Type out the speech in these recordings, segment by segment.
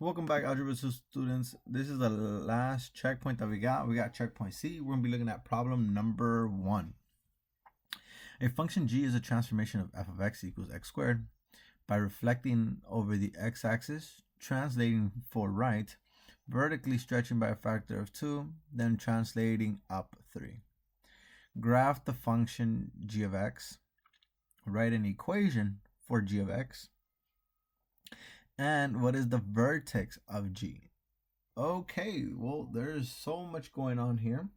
Welcome back, Algebra 2 students. This is the last checkpoint that we got. We got checkpoint C. We're going to be looking at problem number 1. A function g is a transformation of f of x equals x squared by reflecting over the x-axis, translating for right, vertically stretching by a factor of 2, then translating up 3. Graph the function g of x. Write an equation for g of x. And what is the vertex of G? Okay, well, there's so much going on here.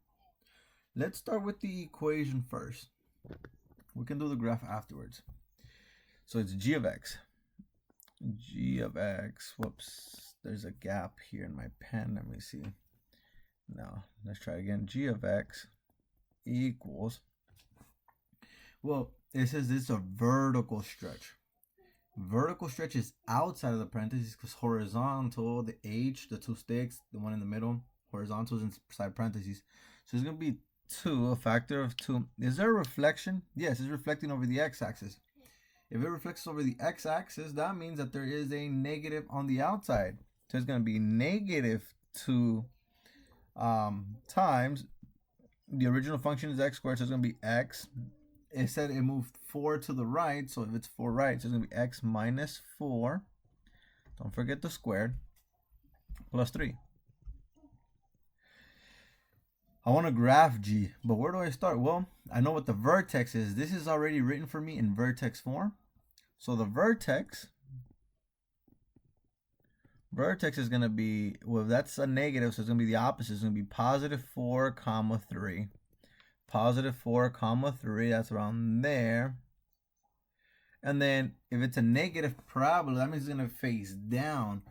Let's start with the equation first. We can do the graph afterwards. So it's G of X. G of X, whoops, there's a gap here in my pen. Let me see. Now, let's try again. G of X equals, well, it says this is a vertical stretch. Vertical stretch is outside of the parentheses because horizontal, the H, the two sticks, the one in the middle, horizontal is inside parentheses. So it's going to be 2, a factor of 2. Is there a reflection? Yes, it's reflecting over the x-axis. If it reflects over the x-axis, that means that there is a negative on the outside. So it's going to be negative 2 times the original function is x squared, so it's going to be x. It said it moved 4 to the right, so if it's 4 right, so it's going to be x minus 4. Don't forget the squared, plus 3. I want to graph G, but where do I start? Well, I know what the vertex is. This is already written for me in vertex form. So the vertex is going to be, well, that's a negative, so it's going to be the opposite. It's going to be positive 4, comma 3. Positive 4, comma 3, that's around there. And then if it's a negative parabola, that means it's going to face down.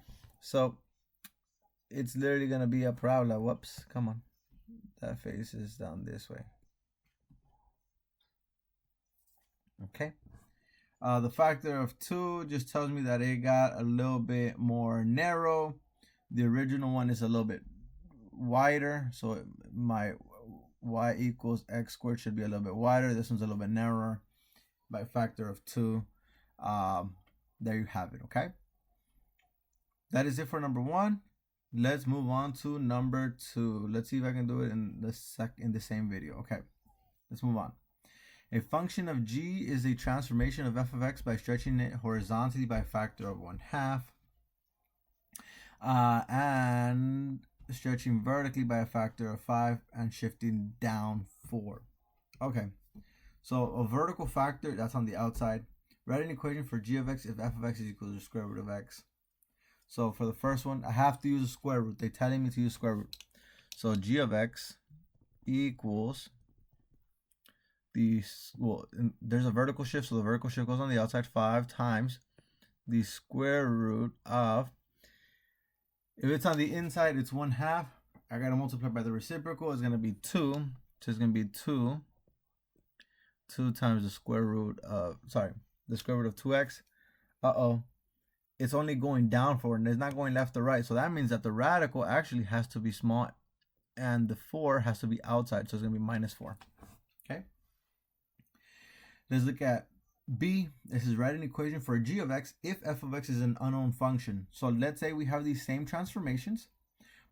So it's literally going to be a parabola. Whoops, come on. That faces down this way. Okay. The factor of 2 just tells me that it got a little bit more narrow. The original one is a little bit wider. So my y equals x squared should be a little bit wider. This one's a little bit narrower by a factor of 2. There you have it. Okay, that is it for number 1. Let's move on to number 2. Let's see if I can do it in the same video. Okay, let's move on. A function of g is a transformation of f of x by stretching it horizontally by a factor of 1/2 and stretching vertically by a factor of 5 and shifting down 4. Okay, so a vertical factor, that's on the outside. Write an equation for g of x if f of x is equal to the square root of x. So for the first one, I have to use a square root. They're telling me to use square root. So g of x equals there's a vertical shift, so the vertical shift goes on the outside, 5 times the square root of, if it's on the inside, it's 1/2. I got to multiply by the reciprocal. It's going to be 2. So it's going to be 2 times the square root of, the square root of 2x. It's only going down forward, and it's not going left or right. So that means that the radical actually has to be small, and the 4 has to be outside. So it's going to be minus 4. Okay. Let's look at B. This is write an equation for g of x if f of x is an unknown function. So let's say we have these same transformations,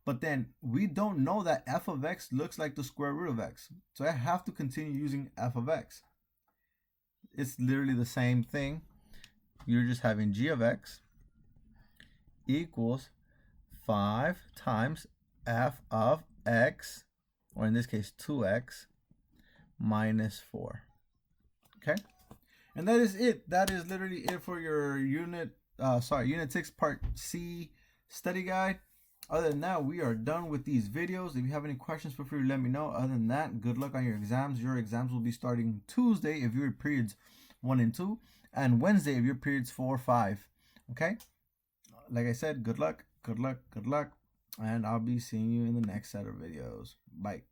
but then we don't know that f of x looks like the square root of x. So I have to continue using f of x. It's literally the same thing. You're just having g of x equals 5 times f of x, or in this case 2x, minus 4. Okay, and that is it. That is literally it for your unit 6 part C study guide. Other than that, we are done with these videos. If you have any questions, feel free to let me know. Other than that, good luck on your exams. Your exams will be starting Tuesday if you're periods 1 and 2, and Wednesday if you're periods 4, 5. Okay, like I said, good luck, and I'll be seeing you in the next set of videos. Bye.